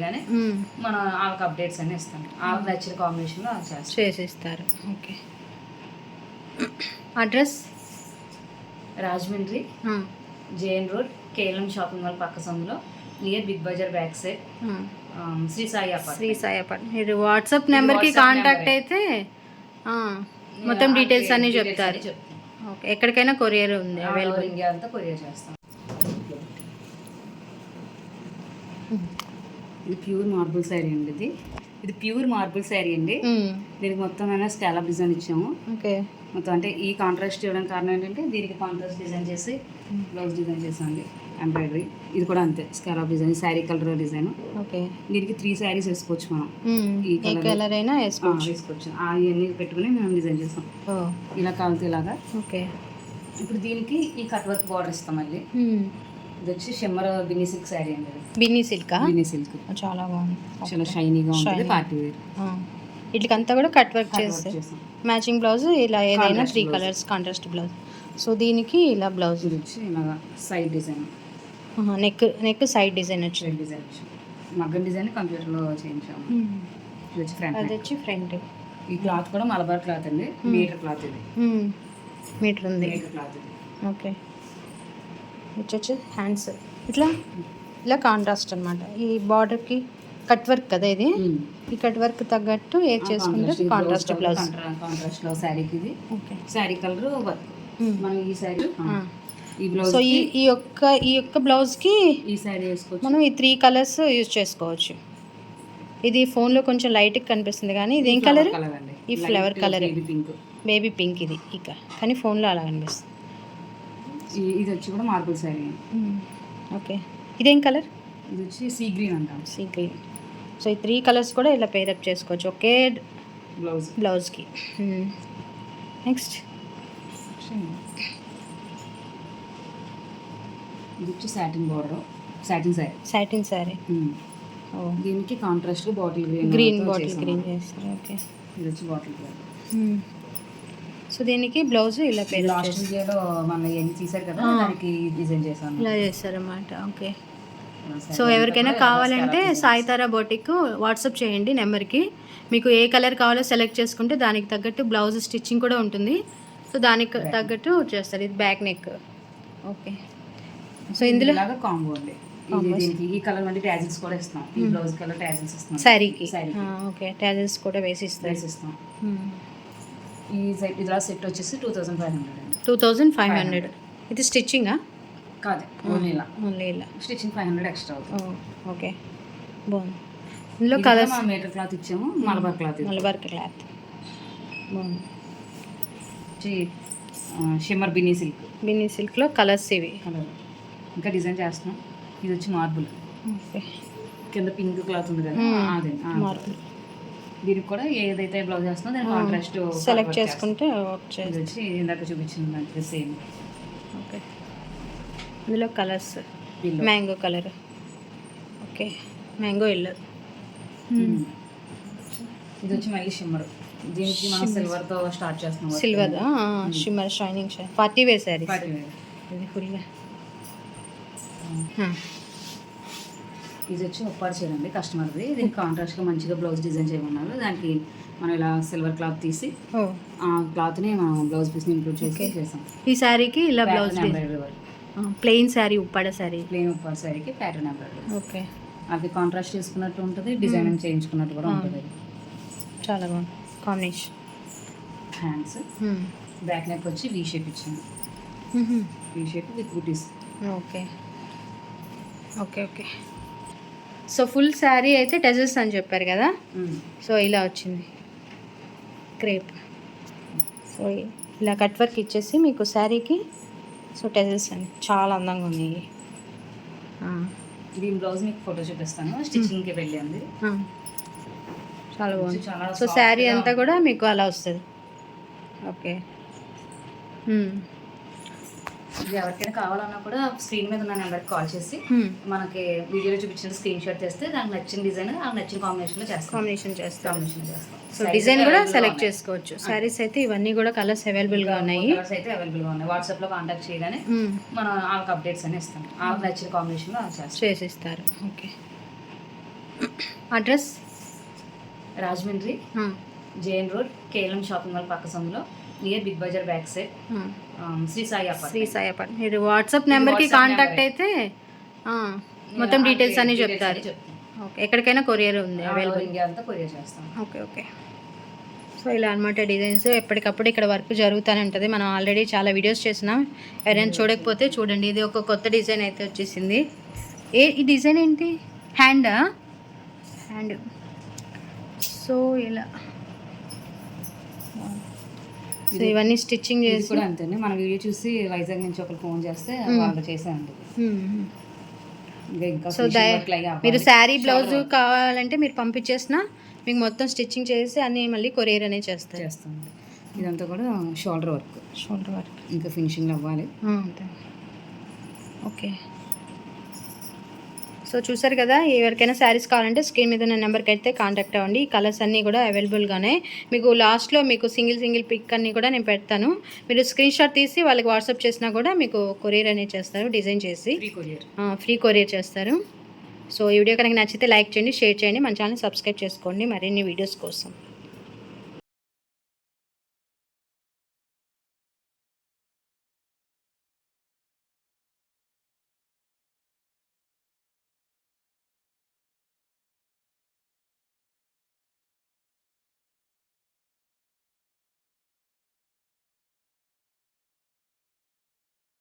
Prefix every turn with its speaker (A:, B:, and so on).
A: కానీ మనం వాళ్ళకి అప్డేట్స్ అన్ని ఇస్తాం. వాళ్ళకి నచ్చిన కాంబినేషన్లో
B: చేసిస్తారు. Okay. Address
A: Rajahmundry JN road KLM shopping mall పక్క సందులో near big Bazar back side Shri Sai
B: apartment. మీరు వాట్సాప్ నెంబర్కి కాంటాక్ట్ అయితే మొత్తం డీటెయిల్స్ అన్నీ చెప్తారు. ఓకే. ఎక్కడికైనా కొరియర్ ఉంది అవైలబుల్.
A: ఇండియా అంతా కొరియర్ చేస్తాం. ఇది ప్యూర్ మార్బుల్ శారీ అండి. ఇది ప్యూర్ మార్బుల్ శారీ అండి. దీనికి మొత్తం స్కాలప్ డిజైన్ ఇచ్చాము.
B: ఓకే.
A: మొత్తం అంటే ఈ కాంట్రాస్ట్ ఇవ్వడానికి కారణం ఏంటంటే దీనికి కాంట్రాస్ట్ డిజైన్ చేసి బ్లౌజ్ డిజైన్ చేసాండి. ఎంబ్రాయిడరీ ఇది కూడా అంతే scallop design, sari colour design.
B: Okay.
A: దీనికి 3 శారీస్ వేసుకోవచ్చు మనం.
B: ఈ కలర్ అయినా వేసుకోవచ్చు.
A: అవన్నీ పెట్టుకుని మేము డిజైన్ చేస్తాం. ఇలా కావాలి ఇలాగా.
B: ఓకే.
A: ఇప్పుడు దీనికి ఈ కట్ వర్క్ బార్డర్ ఇస్తాం. మళ్ళీ ఇది వచ్చి షిమ్మర్ బిన్నీ సిల్క్ శారీ అండి.
B: బిన్నీ సిల్క్ చాలా బాగుంది.
A: చాలా షైనీగా ఉంటుంది. Party wear.
B: వీటికంతా కూడా కట్ వర్క్ చేస్తాం. మ్యాచింగ్ బ్లౌజ్ ఇలా ఏదైనా 3 కలర్స్ కాంట్రాస్ట్ బ్లౌజ్. సో దీనికి ఇలా బ్లౌజ్
A: వచ్చి ఇలాగా side design,
B: neck side design వచ్చింది.
A: మగ్గం డిజైన్ కంప్యూటర్లో చేయించాము. ఇది వచ్చి ఫ్రంట్.
B: అది వచ్చి ఫ్రంట్.
A: ఈ క్లాత్ కూడా మలబార్ క్లాత్ అండి. మీటర్ క్లాత్ ఇది.
B: మీటర్ ఉంది.
A: మీటర్ క్లాత్ ఇది.
B: ఓకే. వచ్చి హ్యాండ్స్ ఇలా కాంట్రాస్ట్ అనమాట. ఈ బార్డర్కి కట్ వర్క్ కదా ఇది. ఈ కట్ వర్క్ తగ్గట్టు ఏది చేసుకుంటే కాంట్రాస్ట్ బ్లౌజ్.
A: కాంట్రాస్ట్లో శారీకి ఇది. ఓకే. శారీ కలర్ మనం ఈ శారీ ఈ బ్లౌజ్.
B: సో ఈ యొక్క బ్లౌజ్కి
A: ఈ శారీ వేసుకోవచ్చు.
B: మనం ఈ 3 కలర్స్ యూజ్ చేసుకోవచ్చు. ఇది ఫోన్లో కొంచెం లైట్గా కనిపిస్తుంది కానీ ఇది ఏం కలర్? ఈ ఫ్లవర్ కలర్ బేబీ పింక్ ఇది. ఇక కానీ ఫోన్లో అలా కనిపిస్తుంది.
A: ఇది వచ్చి కూడా మార్బుల్ శారీ.
B: ఓకే. ఇదేం కలర్?
A: ఇది వచ్చి సీ గ్రీన్ అంటాం.
B: Sea green. సో ఈ 3 కలర్స్ కూడా ఇలా పేరప్ చేసుకోవచ్చు ఒకే బ్లౌజ్కి. నెక్స్ట్
A: ఇది వచ్చి సాటిన్ బార్డర్, సాటిన్ శారీ. దీనికి కాంట్రాస్ట్ బాటిల్
B: గ్రీన్ చేస్తారు. ఓకే.
A: ఇది వచ్చి బాటిల్ గ్రీన్.
B: సో దీనికి బ్లౌజ్ ఇలా పేరు
A: లాస్ట్ వీడియోలో మన ఏం తీసారు కదా దానికి డిజైన్ చేశాను.
B: ఇలా చేస్తారన్నమాట. ఓకే. సో ఎవరికైనా కావాలంటే సాయితారా బొటిక్ వాట్సాప్ చేయండి నెంబర్కి. మీకు ఏ కలర్ కావాలో సెలెక్ట్ చేసుకుంటే దానికి తగ్గట్టు బ్లౌజ్ స్టిచ్చింగ్ కూడా ఉంటుంది. సో దానికి తగ్గట్టు చేస్తారు. ఇది బ్యాక్ నెక్. ఓకే. సో ఇందులో
A: కాంబో అండి. ఈ కలర్ మళ్ళీ ట్యాజిల్స్ కూడా ఇస్తాం. ఈ బ్లౌజ్ కలర్ ట్యాజిల్స్ ఇస్తాం
B: శారీకి. ఓకే. ట్యాజిల్స్ కూడా వేసిస్తాం.
A: ఈ సెట్ ఇలా సెట్ వచ్చేసి 2500
B: 2500. ఇది స్టిచ్చింగా?
A: కాదు, ఓన్లీ
B: ఇలా
A: స్టిచ్చింగ్ 500 ఎక్స్ట్రా అవుతుంది.
B: ఓకే. బాగుంది. ఇందులో కలర్స్
A: మీటర్ క్లాత్ ఇచ్చాము. మలబార్ క్లాత్
B: బాగుంది.
A: షిమ్మర్ బిన్నీ
B: సిల్క్లో కలర్స్ ఇవి.
A: ఇంకా డిజైన్ చేస్తున్నాం. ఇది వచ్చి మార్బుల్.
B: ఓకే.
A: కింద పింక్ క్లాత్ ఉంది కదా అదే మార్బుల్. దీనికి కూడా ఏదైతే బ్లౌజ్ చేస్తుందో దానికి కాంట్రాస్ట్
B: సెలెక్ట్ చేసుకుంటే
A: ఇది వచ్చి ఇందాక చూపించిన దానికి సేమ్.
B: ఓకే. ఇందులో colours mango colour. Okay. Mango yellow.
A: ఇది వచ్చి మళ్ళీ షిమ్మర్. దీనికి మనం సిల్వర్తో స్టార్ట్ చేస్తున్నాం.
B: Silver shimmer shining party wear sari. ఇది ఫుల్గా.
A: ఇది వచ్చి ఉప్పాడు చేయండి కస్టమర్ది. దీనికి కాంట్రాస్ట్గా మంచిగా బ్లౌజ్ డిజైన్ చేయమన్నారు. దానికి మనం ఇలా సిల్వర్ క్లాత్ తీసి ఆ క్లాత్ని మనం బ్లౌజ్ పీస్ని ఇంక్లూడ్ చేసి చేసాం.
B: ఈ శారీకి ఇలా blouse plain sari Uppada sari.
A: Plain Uppada శారీకి ప్యాటర్న్ ఎంబ్రాయిడరీ.
B: ఓకే.
A: అది కాంట్రాస్ట్ చేసుకున్నట్టు ఉంటుంది, డిజైన్ చేయించుకున్నట్టు కూడా ఉంటుంది.
B: చాలా బాగుంది కాంబినేషన్.
A: హ్యాండ్స్ బ్యాక్ నెక్ వచ్చి వీ షేప్ ఇచ్చాను. V shape with booties.
B: Okay. Okay. Okay. So full sari అయితే టెజల్స్ అని చెప్పారు కదా. సో ఇలా వచ్చింది క్రేప్. సో ఇలా కట్ వర్క్ ఇచ్చేసి మీకు శారీకి సో టెజల్స్ అని చాలా అందంగా ఉన్నాయి.
A: దీని బ్లౌజ్ మీకు ఫోటో చూపిస్తాను. స్టిచ్చింగ్కి వెళ్ళింది.
B: చాలా బాగుంది. సో శారీ అంతా కూడా మీకు అలా వస్తుంది. ఓకే.
A: ఇది ఎవరికైనా కావాలన్నా కూడా స్క్రీన్ మీద ఉన్న నెంబర్కి కాల్ చేసి మనకి వీడియోలో చూపించిన స్క్రీన్ షాట్ చేస్తే దానికి నచ్చిన డిజైన్ నచ్చిన కాంబినేషన్ చేస్తాం.
B: సో డిజైన్ కూడా సెలెక్ట్ చేసుకోవచ్చు. శారీస్ అయితే ఇవన్నీ కూడా కలర్స్ అవైలబుల్గా ఉన్నాయి.
A: వాట్సాప్లో కాంటాక్ట్ చేయగానే మనం వాళ్ళకి అప్డేట్స్ అని ఇస్తాం. వాళ్ళకి నచ్చిన కాంబినేషన్లో
B: చేసిస్తారు. Okay. Address
A: Rajahmundry JN road KLM shopping mall పక్క సందులో near big Bazar back side Shri Sai
B: Shri Sai apartment. మీరు వాట్సాప్ నెంబర్కి కాంటాక్ట్ అయితే మొత్తం డీటెయిల్స్ అన్నీ చెప్తారు. ఓకే, ఎక్కడికైనా కొరియర్ ఉంది అవైలబుల్.
A: ఇండియా అంతా కొరియర్ చేస్తాం.
B: Okay okay. సో ఇలా అనమాట డిజైన్స్. ఎప్పటికప్పుడు ఇక్కడ వర్క్ జరుగుతూనే ఉంటుంది. మనం ఆల్రెడీ చాలా వీడియోస్ చేసినాం. ఎవరైనా చూడకపోతే చూడండి. ఇది ఒక కొత్త డిజైన్ అయితే వచ్చేసింది. ఈ డిజైన్ ఏంటి? హ్యాండ్. సో ఇలా సో ఇవన్నీ స్టిచ్చింగ్ చేసి
A: కూడా అంతే. మన వీడియో చూసి వైజాగ్ నుంచి ఒకరు ఫోన్ చేస్తే వాళ్ళు చేసేయండి.
B: సో మీరు శారీ బ్లౌజ్ కావాలంటే మీరు పంపించేసిన మీకు మొత్తం స్టిచ్చింగ్ చేసి అన్నీ మళ్ళీ కొరియర్ అనేది చేస్తాం.
A: ఇదంతా కూడా షోల్డర్ వర్క్ ఇంకా ఫినిషింగ్ అవ్వాలి.
B: అంతే. ఓకే. సో చూసారు కదా, ఎవరికైనా శారీస్ కావాలంటే స్క్రీన్ మీద ఉన్న నెంబర్కి అయితే కాంటాక్ట్ అవ్వండి. ఈ కలర్స్ అన్నీ కూడా అవైలబుల్గానే. మీకు లాస్ట్లో మీకు సింగిల్ పిక్ అన్నీ కూడా నేను పెడతాను. మీరు స్క్రీన్ షాట్ తీసి వాళ్ళకి వాట్సాప్ చేసినా కూడా మీకు కొరియర్ అనేది చేస్తారు. డిజైన్ చేసి ఫ్రీ కొరియర్ చేస్తారు. సో ఈ వీడియో కనుక నచ్చితే లైక్ చేయండి, షేర్ చేయండి, మన ఛానల్ సబ్స్క్రైబ్ చేసుకోండి మరిన్ని వీడియోస్ కోసం.